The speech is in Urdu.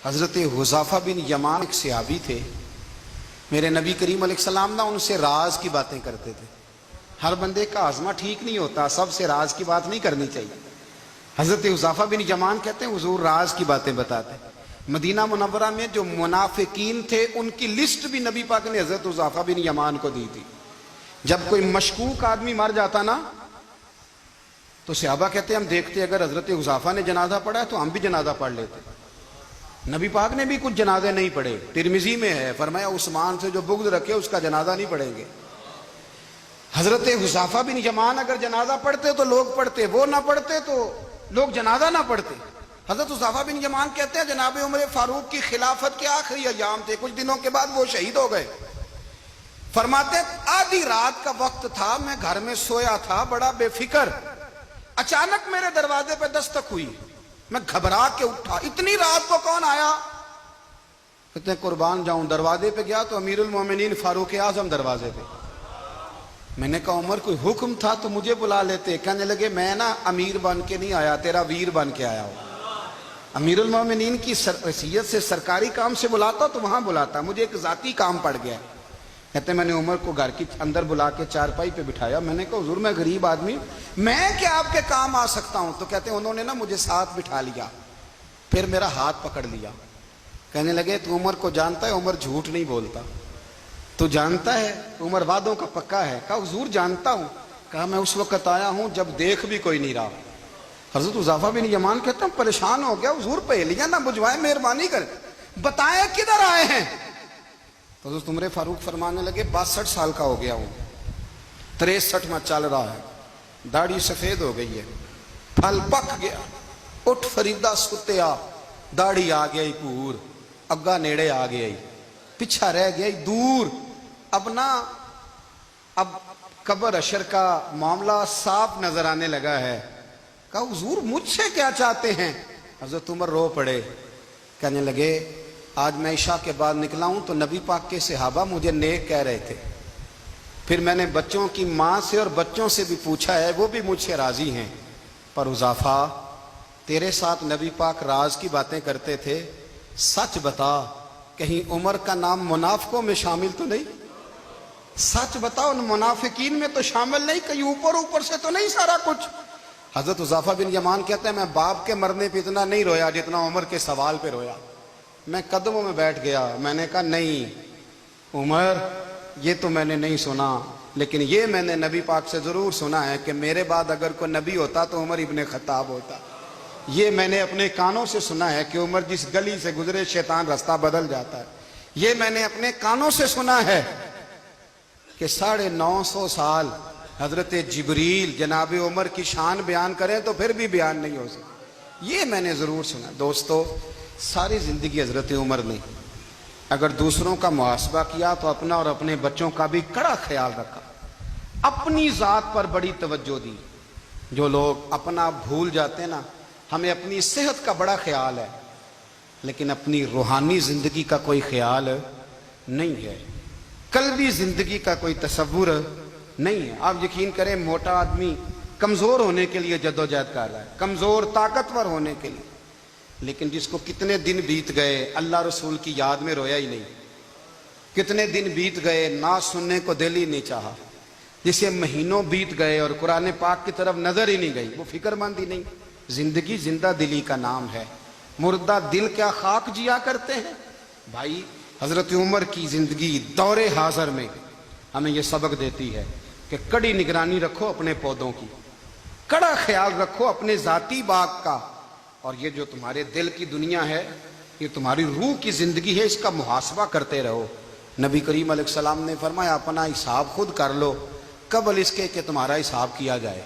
حضرت حذیفہ بن یمان ایک صحابی تھے، میرے نبی کریم علیہ السلام ان سے راز کی باتیں کرتے تھے۔ ہر بندے کا ہاضمہ ٹھیک نہیں ہوتا، سب سے راز کی بات نہیں کرنی چاہیے۔ حضرت حذیفہ بن یمان کہتے ہیں حضور راز کی باتیں بتاتے۔ مدینہ منورہ میں جو منافقین تھے ان کی لسٹ بھی نبی پاک نے حضرت حذیفہ بن یمان کو دی تھی۔ جب کوئی مشکوک آدمی مر جاتا نا تو صحابہ کہتے ہیں ہم دیکھتے اگر حضرت حذیفہ نے جنازہ پڑھا ہے تو ہم بھی جنازہ پڑھ لیتے۔ نبی پاک نے بھی کچھ جنازے نہیں پڑھے، ترمذی میں ہے، فرمایا عثمان سے جو بغض رکھے اس کا جنازہ نہیں پڑھیں گے۔ حضرت حذیفہ بن یمان اگر جنازہ پڑھتے تو لوگ پڑھتے، وہ نہ پڑھتے تو لوگ جنازہ نہ پڑھتے۔ حضرت حذیفہ بن یمان کہتے ہیں جناب عمر فاروق کی خلافت کے آخری ایام تھے، کچھ دنوں کے بعد وہ شہید ہو گئے۔ فرماتے آدھی رات کا وقت تھا، میں گھر میں سویا تھا بڑا بے فکر، اچانک میرے دروازے پہ دستک ہوئی، میں گھبرا کے اٹھا، اتنی رات کو کون آیا؟ کہتے ہیں قربان جاؤں، دروازے پہ گیا تو امیر المومنین فاروق اعظم دروازے پہ۔ میں نے کہا عمر کوئی حکم تھا تو مجھے بلا لیتے۔ کہنے لگے میں نا امیر بن کے نہیں آیا، تیرا ویر بن کے آیا ہوں۔ امیر المومنین کی حیثیت سے سرکاری کام سے بلاتا تو وہاں بلاتا، مجھے ایک ذاتی کام پڑ گیا۔ کہتے ہیں میں نے عمر کو گھر کی اندر بلا کے چارپائی پہ بٹھایا، میں نے کہا حضور میں غریب آدمی، میں کیا آپ کے کام آ سکتا ہوں؟ تو کہتے ہیں انہوں نے نا مجھے ساتھ بٹھا لیا، پھر میرا ہاتھ پکڑ لیا، کہنے لگے تو عمر کو جانتا ہے؟ عمر جھوٹ نہیں بولتا، تو جانتا ہے عمر وعدوں کا پکا ہے؟ کہا حضور جانتا ہوں۔ کہا میں اس وقت آیا ہوں جب دیکھ بھی کوئی نہیں رہا۔ حضرت حذیفہ بن یمان کہتے ہیں پریشان ہو گیا، حضور پہلیاں نہ بجھوائے، مہربانی کر بتائیں کدھر آئے ہیں؟ تو حضرت عمر فاروق فرمانے لگے 62 سال کا ہو گیا ہوں، 63 میں چل رہا ہے، داڑھی سفید ہو گئی ہے، پھل پک گیا، اٹھ فریدہ ستیا، داڑھی آ گئی پور، اگا نیڑے آ گئی، پیچھا رہ گئی دور، اب قبر اشر کا معاملہ صاف نظر آنے لگا ہے۔ کہا حضور مجھ سے کیا چاہتے ہیں؟ حضرت عمر رو پڑے، کہنے لگے آج میں عشاء کے بعد نکلا ہوں تو نبی پاک کے صحابہ مجھے نیک کہہ رہے تھے، پھر میں نے بچوں کی ماں سے اور بچوں سے بھی پوچھا ہے، وہ بھی مجھ سے راضی ہیں، پر حذیفہ تیرے ساتھ نبی پاک راز کی باتیں کرتے تھے، سچ بتا کہیں عمر کا نام منافقوں میں شامل تو نہیں؟ سچ بتا ان منافقین میں تو شامل نہیں، کہیں اوپر سے تو نہیں سارا کچھ؟ حضرت حذیفہ بن یمان کہتے ہیں میں باپ کے مرنے پہ اتنا نہیں رویا جتنا عمر کے سوال پہ رویا۔ میں قدموں میں بیٹھ گیا، میں نے کہا نہیں عمر یہ تو میں نے نہیں سنا، لیکن یہ میں نے نبی پاک سے ضرور سنا ہے کہ میرے بعد اگر کوئی نبی ہوتا تو عمر ابن خطاب ہوتا۔ یہ میں نے اپنے کانوں سے سنا ہے کہ عمر جس گلی سے گزرے شیطان رستہ بدل جاتا ہے۔ یہ میں نے اپنے کانوں سے سنا ہے کہ 950 سال حضرت جبریل جناب عمر کی شان بیان کریں تو پھر بھی بیان نہیں ہو سکتا۔ یہ میں نے ضرور سنا۔ دوستو ساری زندگی حضرت عمر نے اگر دوسروں کا محاسبہ کیا تو اپنا اور اپنے بچوں کا بھی کڑا خیال رکھا، اپنی ذات پر بڑی توجہ دی۔ جو لوگ اپنا بھول جاتے ہیں نا، ہمیں اپنی صحت کا بڑا خیال ہے لیکن اپنی روحانی زندگی کا کوئی خیال نہیں ہے، قلبی زندگی کا کوئی تصور نہیں ہے۔ آپ یقین کریں موٹا آدمی کمزور ہونے کے لیے جدوجہد کر رہا ہے، کمزور طاقتور ہونے کے لیے، لیکن جس کو کتنے دن بیت گئے اللہ رسول کی یاد میں رویا ہی نہیں، کتنے دن بیت گئے نہ سننے کو دل ہی نہیں چاہا، جسے مہینوں بیت گئے اور قرآن پاک کی طرف نظر ہی نہیں گئی، وہ فکر مند ہی نہیں۔ زندگی زندہ دلی کا نام ہے، مردہ دل کیا خاک جیا کرتے ہیں؟ بھائی حضرت عمر کی زندگی دور حاضر میں ہمیں یہ سبق دیتی ہے کہ کڑی نگرانی رکھو اپنے پودوں کی، کڑا خیال رکھو اپنے ذاتی باغ کا، اور یہ جو تمہارے دل کی دنیا ہے یہ تمہاری روح کی زندگی ہے، اس کا محاسبہ کرتے رہو۔ نبی کریم علیہ السلام نے فرمایا اپنا حساب خود کر لو قبل اس کے کہ تمہارا حساب کیا جائے۔